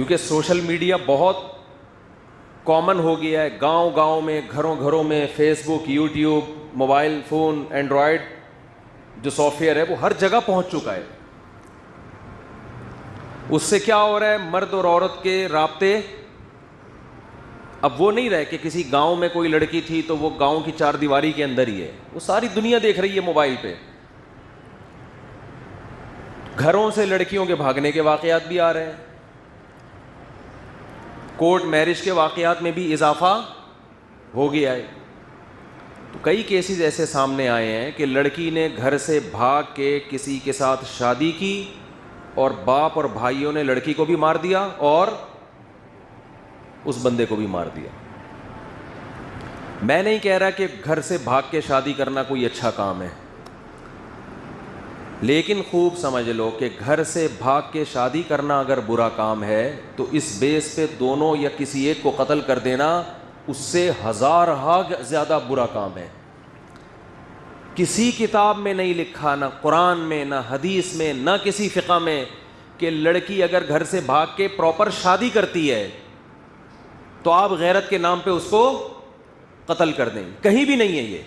کیونکہ social media بہت common ہو گیا ہے، گاؤں گاؤں میں، گھروں گھروں میں فیس بک، یوٹیوب، موبائل فون، اینڈرائڈ جو سافٹ ویئر ہے وہ ہر جگہ پہنچ چکا ہے. اس سے کیا ہو رہا ہے، مرد اور عورت کے رابطے اب وہ نہیں رہے کہ کسی گاؤں میں کوئی لڑکی تھی تو وہ گاؤں کی چار دیواری کے اندر ہی ہے، وہ ساری دنیا دیکھ رہی ہے موبائل پہ. گھروں سے لڑکیوں کے بھاگنے کے واقعات بھی آ رہے ہیں، کورٹ میرج کے واقعات میں بھی اضافہ ہو گیا ہے. تو کئی کیسز ایسے سامنے آئے ہیں کہ لڑکی نے گھر سے بھاگ کے کسی کے ساتھ شادی کی اور باپ اور بھائیوں نے لڑکی کو بھی مار دیا اور اس بندے کو بھی مار دیا. میں نہیں کہہ رہا کہ گھر سے بھاگ کے شادی کرنا کوئی اچھا کام ہے، لیکن خوب سمجھ لو کہ گھر سے بھاگ کے شادی کرنا اگر برا کام ہے تو اس بیس پہ دونوں یا کسی ایک کو قتل کر دینا اس سے ہزارہا زیادہ برا کام ہے. کسی کتاب میں نہیں لکھا، نہ قرآن میں، نہ حدیث میں، نہ کسی فقہ میں، کہ لڑکی اگر گھر سے بھاگ کے پراپر شادی کرتی ہے تو آپ غیرت کے نام پہ اس کو قتل کر دیں. کہیں بھی نہیں ہے یہ.